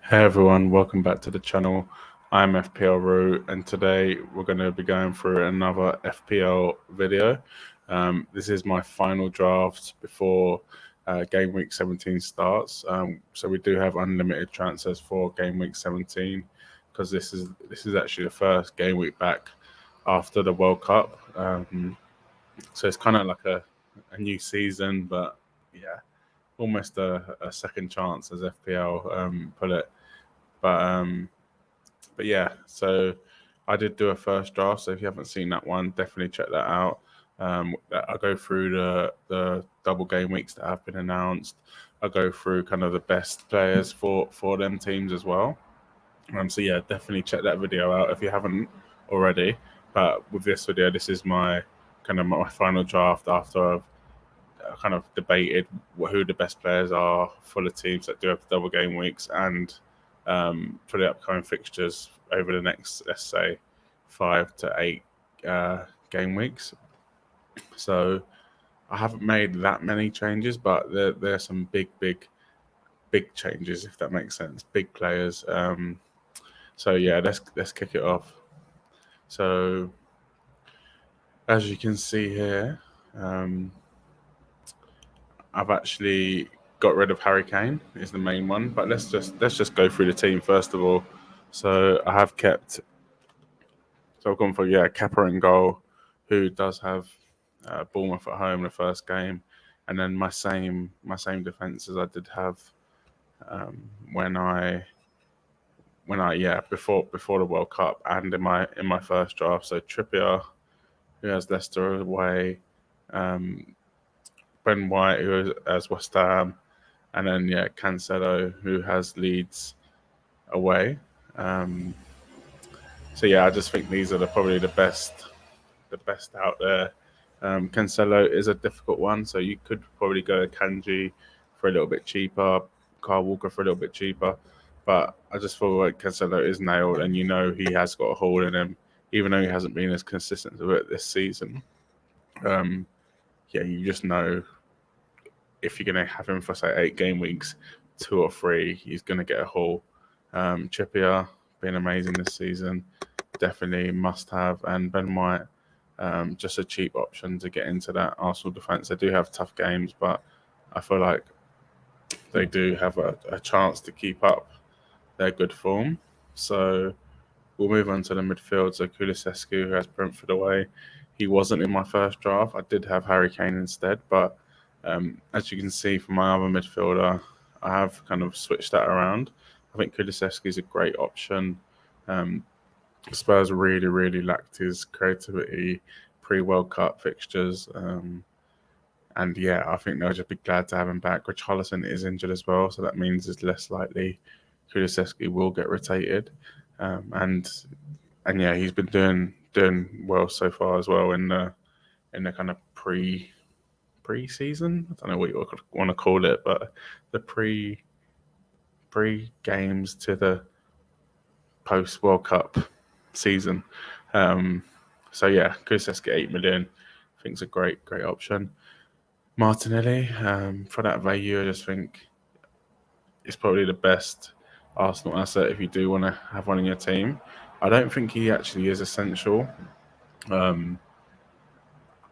Hey everyone, welcome back to the channel. I'm FPL Root, and today we're going to be going through another FPL video. This is my final draft before game week 17 starts. So we do have unlimited transfers for game week 17 because this is actually the first game week back after the World Cup. So it's kind of like a new season, but yeah, almost a second chance as FPL put it. But but yeah, so I did do a first draft. So if you haven't seen that one, definitely check that out. I'll go through the double game weeks that have been announced. I'll go through kind of the best players for them teams as well. So yeah, definitely check that video out if you haven't already. But with this video, this is my kind of my final draft after I've kind of debated who the best players are for the teams that do have double game weeks and for the upcoming fixtures over the next, let's say, 5 to 8 game weeks. So I haven't made that many changes, but there are some big changes, if that makes sense. Big players. So yeah, let's kick it off. So as you can see here, I've actually got rid of Harry Kane is the main one, but let's just go through the team first of all. So I have kept. So I've gone for Kepa in goal, who does have Bournemouth at home in the first game, and then my same defence as I did have um, when I before the World Cup and in my first draft. So Trippier, who has Leicester away, um, Ben White, who has West Ham, and then Cancelo, who has Leeds away. Um, so yeah, I just think these are probably the best out there. Cancelo is a difficult one, so you could probably go Kanji for a little bit cheaper, Kyle Walker for a little bit cheaper, but I just feel like Cancelo is nailed, and he has got a hole in him, even though he hasn't been as consistent with it this season. Um, yeah, you just know if you're going to have him for say 8 game weeks, 2 or 3, he's going to get a haul. Trippier been amazing this season, definitely must have, and Ben White, just a cheap option to get into that Arsenal defence. They do have tough games, but I feel like they do have a chance to keep up their good form. So we'll move on to the midfield. So Kulusescu, who has Brentford away, he wasn't in my first draft. I did have Harry Kane instead, but as you can see from my other midfielder, I have kind of switched that around. I think Kulusevski is a great option. Um, Spurs really lacked his creativity pre-World Cup fixtures. And yeah, I think they'll just be glad to have him back. Richarlison is injured as well, so that means it's less likely Kulusevski will get rotated. And yeah, he's been doing well so far as well in the kind of pre-season. I don't know what you want to call it, but the pre games to the post World Cup season. Um, so yeah, Kulusevski 8 million. I think it's a great option. Martinelli, for that value, I just think it's probably the best Arsenal asset if you do want to have one in your team. I don't think he actually is essential. Um,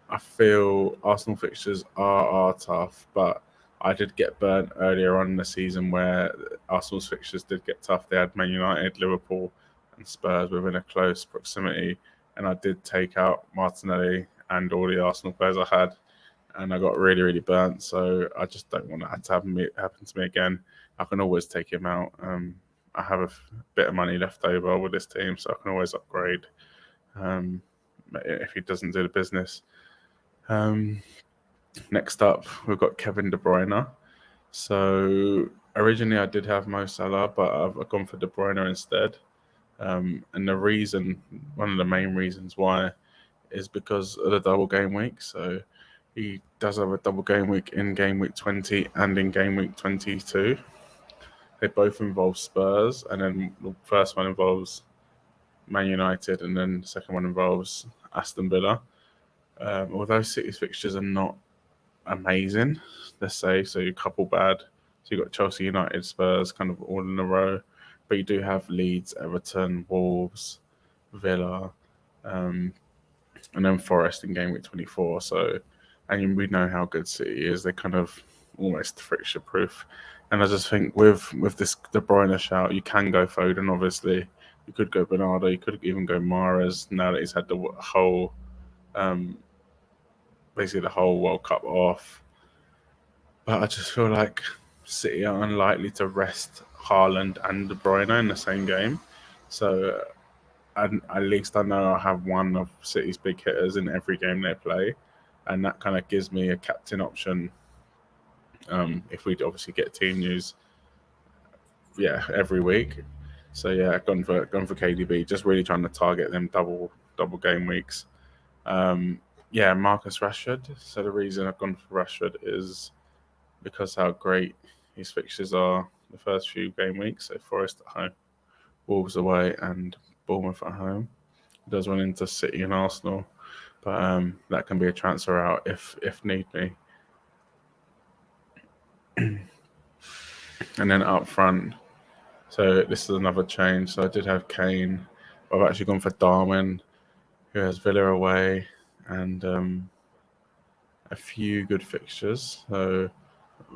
I feel Arsenal fixtures are tough, but I did get burnt earlier on in the season where Arsenal's fixtures did get tough. They had Man United, Liverpool, and Spurs within a close proximity, and I did take out Martinelli and all the Arsenal players I had, and I got really burnt. So I just don't want that to happen to me again. I can always take him out. I have bit of money left over with this team, so I can always upgrade um, if he doesn't do the business. Um, Next up, we've got Kevin De Bruyne. So originally I did have Mo Salah, but I've gone for De Bruyne instead. And one of the main reasons why, is because of the double game week. So he does have a double game week in game week 20 and in game week 22. They both involve Spurs, and then the first one involves Man United, and then the second one involves Aston Villa. Although City's fixtures are not amazing, let's say, so a couple bad. So you've got Chelsea, United, Spurs kind of all in a row. but you do have Leeds, Everton, Wolves, Villa, and then Forest in game week 24. So, and we know how good City is. They're kind of almost fixture proof. And I just think with this De Bruyne shout, you can go Foden. Obviously, you could go Bernardo. You could even go Mahrez. Now that he's had the whole, basically the whole World Cup off, but I just feel like City are unlikely to rest Haaland and De Bruyne in the same game. So at least I know I have one of City's big hitters in every game they play, and that kind of gives me a captain option. If we obviously get team news, every week. So yeah, gone for KDB. Just really trying to target them double game weeks. Marcus Rashford. So the reason I've gone for Rashford is because how great his fixtures are the first few game weeks. So Forest at home, Wolves away, and Bournemouth at home. He does run into City and Arsenal, but that can be a transfer out if need be. And then up front, so this is another change. So I did have Kane. I've actually gone for Darwin, who has Villa away, and a few good fixtures. So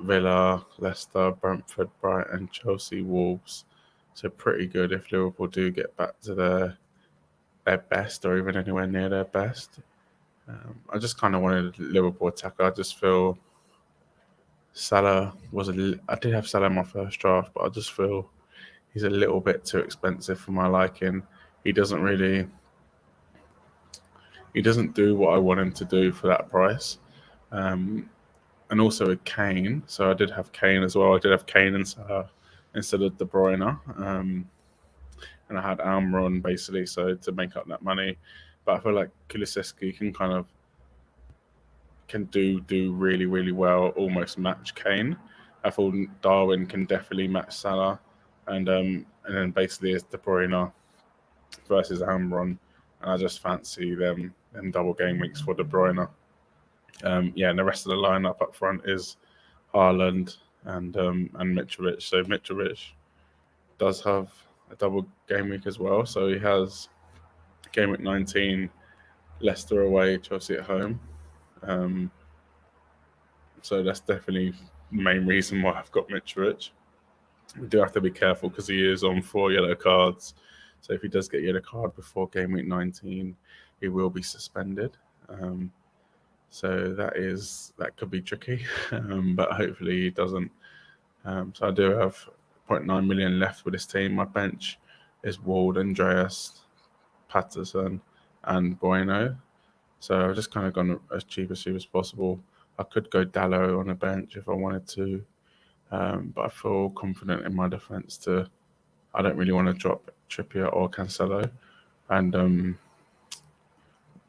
Villa, Leicester, Brentford, Brighton, Chelsea, Wolves. So pretty good if Liverpool do get back to their best or even anywhere near their best. I just kind of wanted a Liverpool attacker. I just feel Salah I did have Salah in my first draft, but I just feel he's a little bit too expensive for my liking. He doesn't do what I want him to do for that price. And also with Kane, so I did have Kane as well. I did have Kane and Salah instead of De Bruyne, and I had Almiron basically, so to make up that money. But I feel like Kulusevski can do really really well, almost match Kane. I thought Darwin can definitely match Salah, and then basically it's De Bruyne versus Almiron, and I just fancy them double game weeks for De Bruyne. And the rest of the lineup up front is Haaland and Mitrovic. So Mitrovic does have a double game week as well. So he has game week 19, Leicester away, Chelsea at home. So that's definitely the main reason why I've got Mitrovic. We do have to be careful because he is on 4 yellow cards. So if he does get a yellow card before game week 19, he will be suspended. So that could be tricky, but hopefully he doesn't. So I do have 0.9 million left with this team. My bench is Ward, Andreas, Patterson, and Bueno. So I've just kind of gone as cheap as possible. I could go Dallo on a bench if I wanted to, but I feel confident in my defence I don't really want to drop Trippier or Cancelo, and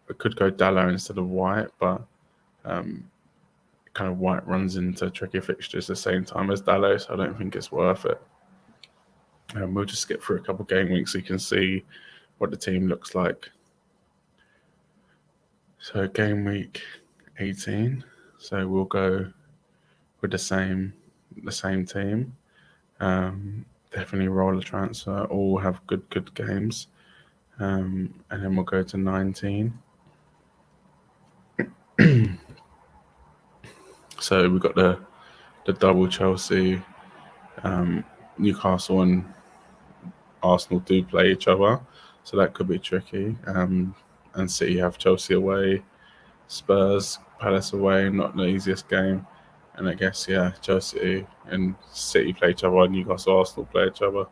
I could go Dallo instead of White, but kind of White runs into tricky fixtures the same time as Dallo, so I don't think it's worth it. We'll just skip through a couple game weeks so you can see what the team looks like. So game week 18. So we'll go with the same team. Definitely roll a transfer. All have good games. And then we'll go to 19. So we've got the double Chelsea, Newcastle and Arsenal do play each other, so that could be tricky. And City have Chelsea away, Spurs, Palace away, not the easiest game. And I guess Chelsea and City play each other, Newcastle, Arsenal play each other.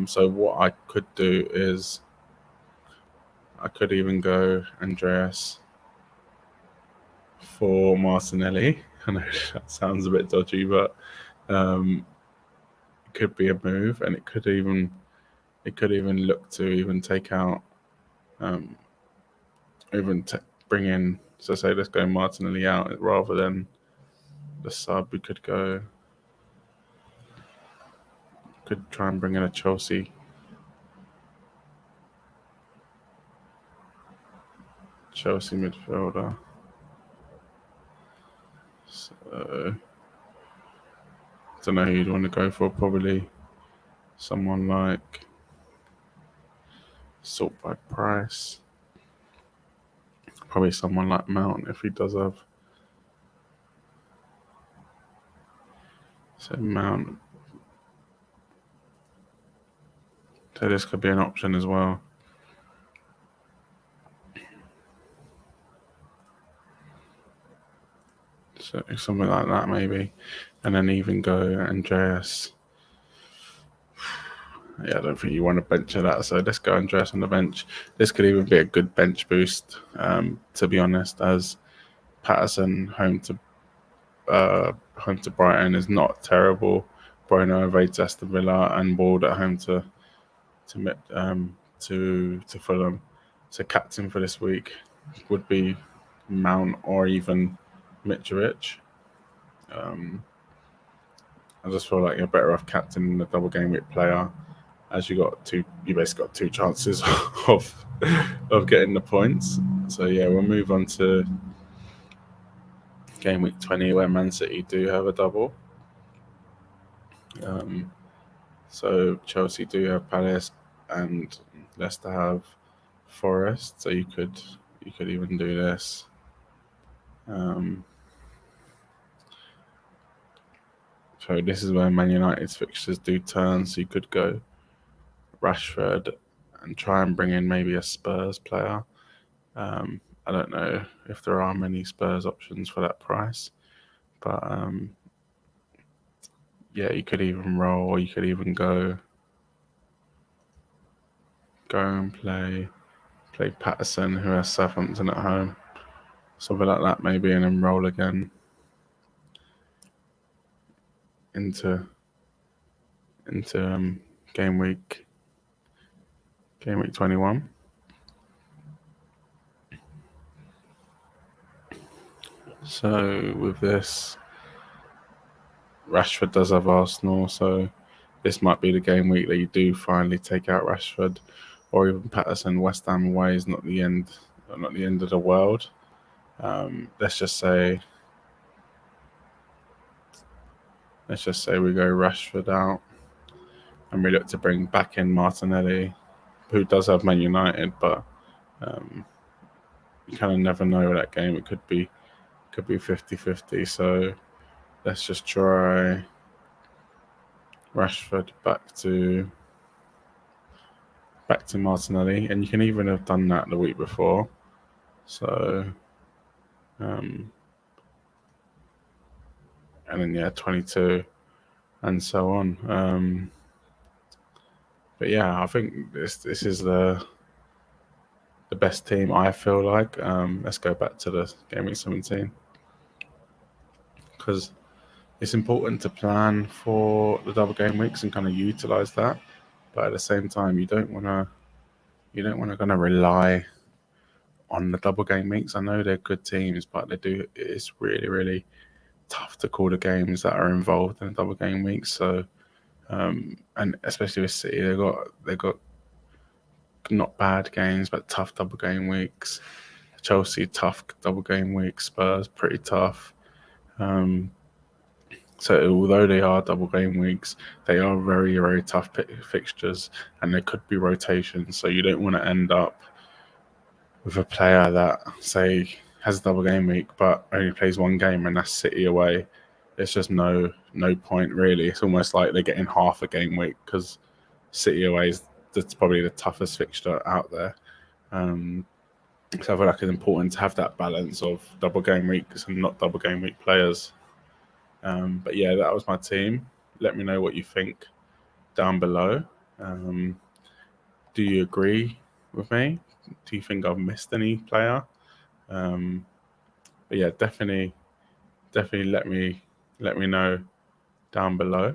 So what I could do is I could even go Andreas for Martinelli. I know that sounds a bit dodgy, but it could be a move, and it could even look to even take out, bring in. So say let's go Martinelli out rather than the sub. We could try and bring in a Chelsea midfielder. So I don't know who you'd want to go for. Probably someone like sort by price. Probably someone like Mount if he does have. So Mount. So this could be an option as well. So something like that maybe. And then even go Andreas. Yeah, I don't think you want to bench that. So let's go Andreas on the bench. This could even be a good bench boost, to be honest, as Patterson home to Brighton is not terrible. Bruno evades Aston Villa and Ward at home to Fulham. So captain for this week would be Mount or even Mitrovic. I just feel like you're better off captaining the double game week player, as you basically got two chances of getting the points. So yeah, we'll move on to game week 20 where Man City do have a double. So Chelsea do have Palace and Leicester have Forest. So you could even do this. So this is where Man United's fixtures do turn. So you could go Rashford and try and bring in maybe a Spurs player. I don't know if there are many Spurs options for that price, but yeah, you could even roll, or you could even go and play Patterson, who has Southampton at home, something like that maybe, and then roll again into game week 21. So with this, Rashford does have Arsenal, so this might be the game week that you do finally take out Rashford, or even Patterson. West Ham away is not the end of the world. Let's just say we go Rashford out, and we look to bring back in Martinelli, who does have Man United, but you kind of never know with that game. It could be 50-50. So let's just try Rashford back to Martinelli, and you can even have done that the week before. So, and then 22, and so on. But yeah, I think this is the best team, I feel like. Let's go back to the game week 17, because it's important to plan for the double game weeks and kind of utilize that, but at the same time, you don't want to kind of rely on the double game weeks. I know they're good teams, but it's really, really tough to call the games that are involved in the double game weeks. So, and especially with City, they've got not bad games, but tough double game weeks. Chelsea, tough double game weeks. Spurs, pretty tough. So although they are double game weeks, they are very, very tough fixtures, and there could be rotations. So you don't want to end up with a player that, say, has a double game week but only plays one game, and that's City away. There's just no point really. It's almost like they're getting half a game week because City away that's probably the toughest fixture out there. So I feel like it's important to have that balance of double game weeks and not double game week players. But yeah, that was my team. Let me know what you think down below. Do you agree with me? Do you think I've missed any player? But yeah, definitely let me know down below.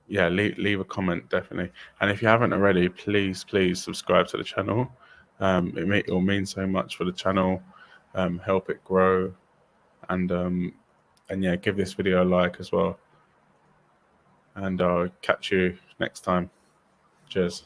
Yeah, leave a comment, definitely. And if you haven't already, please subscribe to the channel. It will mean so much for the channel, help it grow, and yeah, give this video a like as well. And I'll catch you next time. Cheers.